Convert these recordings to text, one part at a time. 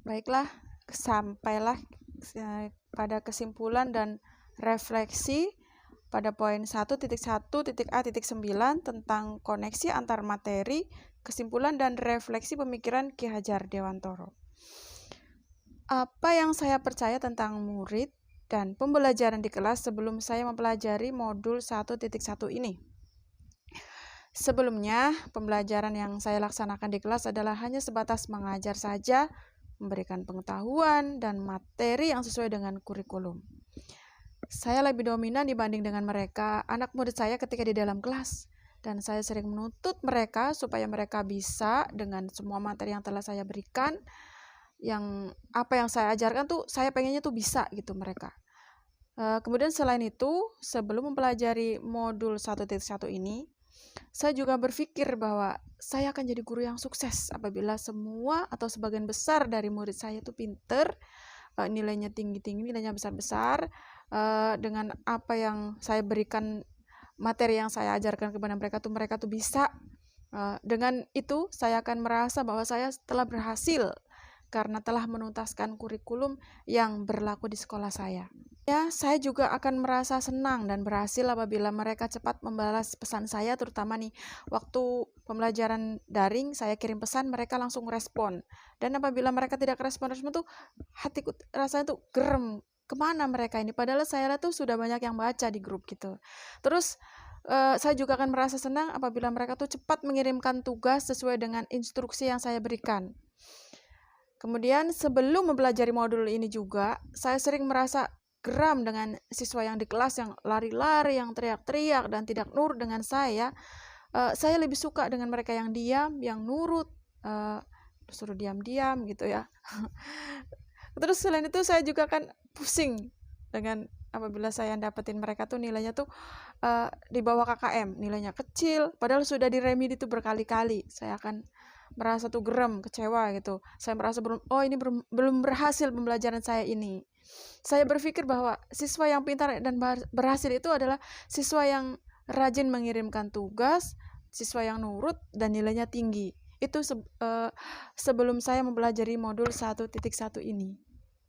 Baiklah, sampailah pada kesimpulan dan refleksi pada poin 1.1.A.9 tentang koneksi antar materi, kesimpulan dan refleksi pemikiran Ki Hajar Dewantoro. Apa yang saya percaya tentang murid dan pembelajaran di kelas sebelum saya mempelajari modul 1.1 ini? Sebelumnya, pembelajaran yang saya laksanakan di kelas adalah hanya sebatas mengajar saja, memberikan pengetahuan dan materi yang sesuai dengan kurikulum. Saya lebih dominan dibanding dengan mereka, anak murid saya ketika di dalam kelas. Dan saya sering menuntut mereka supaya mereka bisa dengan semua materi yang telah saya berikan. Apa yang saya ajarkan tuh, saya pengennya tuh bisa gitu mereka. Kemudian selain itu, sebelum mempelajari modul 1.1 ini, saya juga berpikir bahwa saya akan jadi guru yang sukses apabila semua atau sebagian besar dari murid saya itu pinter, nilainya tinggi-tinggi, nilainya besar-besar, dengan apa yang saya berikan, materi yang saya ajarkan kepada mereka tuh bisa. Dengan itu saya akan merasa bahwa saya telah berhasil karena telah menuntaskan kurikulum yang berlaku di sekolah saya. Ya, saya juga akan merasa senang dan berhasil apabila mereka cepat membalas pesan saya, terutama nih waktu pembelajaran daring saya kirim pesan, mereka langsung respon. Dan apabila mereka tidak respon tuh hatiku rasanya tuh gerem, kemana mereka ini? Padahal saya tuh sudah banyak yang baca di grup gitu. Terus saya juga akan merasa senang apabila mereka tuh cepat mengirimkan tugas sesuai dengan instruksi yang saya berikan. Kemudian sebelum mempelajari modul ini juga, saya sering merasa geram dengan siswa yang di kelas yang lari-lari, yang teriak-teriak, dan tidak nurut dengan saya. Saya lebih suka dengan mereka yang diam, yang nurut, suruh diam-diam gitu ya. Terus selain itu saya juga akan pusing dengan apabila saya dapetin mereka tuh nilainya tuh di bawah KKM, nilainya kecil, padahal sudah diremedi itu berkali-kali. Saya akan merasa tuh geram, kecewa gitu. Saya merasa belum berhasil pembelajaran saya ini. Saya berpikir bahwa siswa yang pintar dan berhasil itu adalah siswa yang rajin mengirimkan tugas, siswa yang nurut dan nilainya tinggi. Itu sebelum saya mempelajari modul 1.1 ini.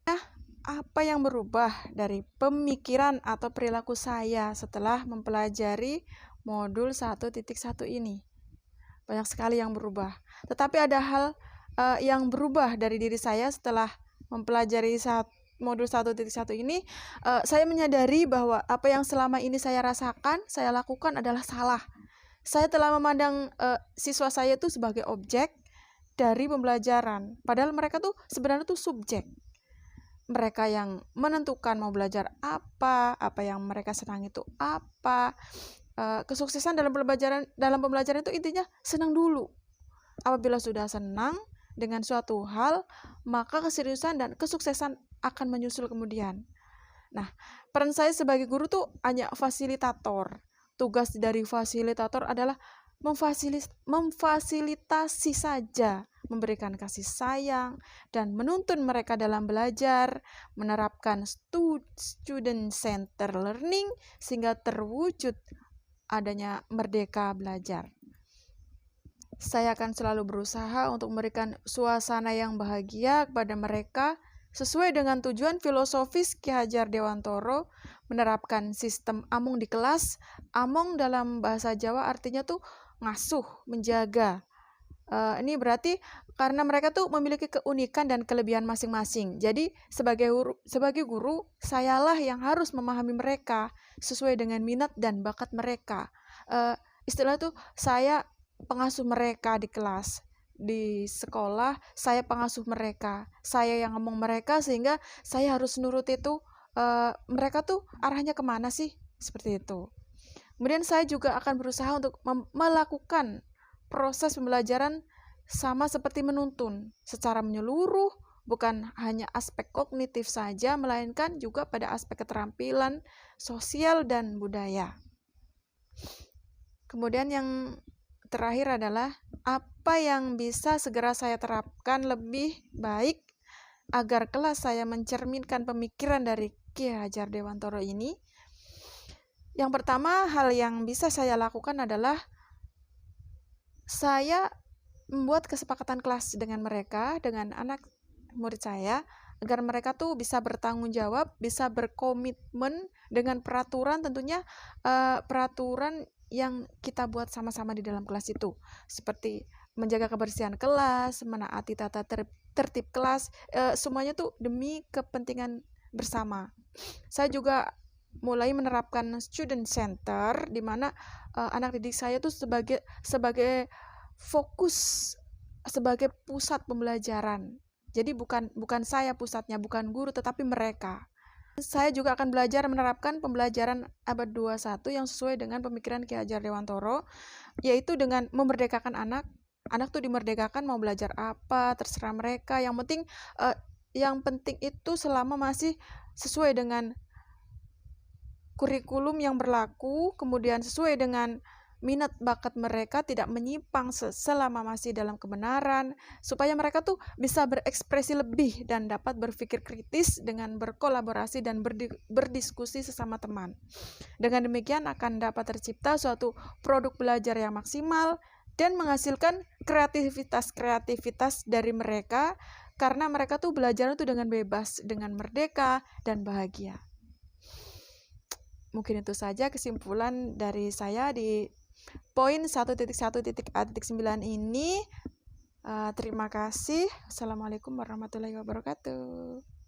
Nah, apa yang berubah dari pemikiran atau perilaku saya setelah mempelajari modul 1.1 ini? Banyak sekali yang berubah. Tetapi ada hal yang berubah dari diri saya setelah mempelajari modul 1.1 ini. Saya menyadari bahwa apa yang selama ini saya rasakan, saya lakukan adalah salah. Saya telah memandang siswa saya itu sebagai objek dari pembelajaran. Padahal mereka tuh sebenarnya tuh subjek. Mereka yang menentukan mau belajar apa yang mereka senang itu apa. Kesuksesan dalam pembelajaran itu intinya senang dulu. Apabila sudah senang dengan suatu hal, maka keseriusan dan kesuksesan akan menyusul kemudian. Nah, peran saya sebagai guru tuh hanya fasilitator. Tugas dari fasilitator adalah memfasilitasi saja, memberikan kasih sayang, dan menuntun mereka dalam belajar, menerapkan student center learning sehingga terwujud adanya merdeka belajar. Saya akan selalu berusaha untuk memberikan suasana yang bahagia kepada mereka sesuai dengan tujuan filosofis Ki Hajar Dewantoro menerapkan sistem among di kelas. Among dalam bahasa Jawa artinya tuh ngasuh, menjaga. Ini berarti karena mereka tuh memiliki keunikan dan kelebihan masing-masing. Jadi sebagai guru, sayalah yang harus memahami mereka sesuai dengan minat dan bakat mereka. Istilah tuh saya pengasuh mereka di kelas. Di sekolah saya pengasuh mereka, saya yang ngomong mereka sehingga saya harus nurut itu mereka tuh arahnya kemana sih, seperti itu. Kemudian saya juga akan berusaha untuk melakukan proses pembelajaran sama seperti menuntun secara menyeluruh, bukan hanya aspek kognitif saja, melainkan juga pada aspek keterampilan sosial dan budaya. Kemudian yang terakhir adalah apa yang bisa segera saya terapkan lebih baik agar kelas saya mencerminkan pemikiran dari Ki Hajar Dewantoro ini. Yang pertama, hal yang bisa saya lakukan adalah saya membuat kesepakatan kelas dengan mereka, dengan anak murid saya agar mereka tuh bisa bertanggung jawab, bisa berkomitmen dengan peraturan, tentunya peraturan yang kita buat sama-sama di dalam kelas itu, seperti menjaga kebersihan kelas, menaati tertib kelas, semuanya tuh demi kepentingan bersama. Saya juga mulai menerapkan student center, di mana anak didik saya tuh sebagai fokus, sebagai pusat pembelajaran. Jadi bukan saya pusatnya, bukan guru, tetapi mereka. Saya juga akan belajar menerapkan pembelajaran abad 21 yang sesuai dengan pemikiran Ki Hajar Dewantoro, yaitu dengan memerdekakan anak. Anak tuh dimerdekakan, mau belajar apa terserah mereka. Yang penting itu selama masih sesuai dengan kurikulum yang berlaku, kemudian sesuai dengan minat bakat mereka, tidak menyimpang selama masih dalam kebenaran, supaya mereka tuh bisa berekspresi lebih dan dapat berpikir kritis dengan berkolaborasi dan berdiskusi sesama teman. Dengan demikian akan dapat tercipta suatu produk belajar yang maksimal dan menghasilkan kreativitas dari mereka, karena mereka tuh belajar tuh dengan bebas, dengan merdeka dan bahagia. Mungkin itu saja kesimpulan dari saya di poin 1.1.A.9 ini. Terima kasih. Assalamualaikum warahmatullahi wabarakatuh.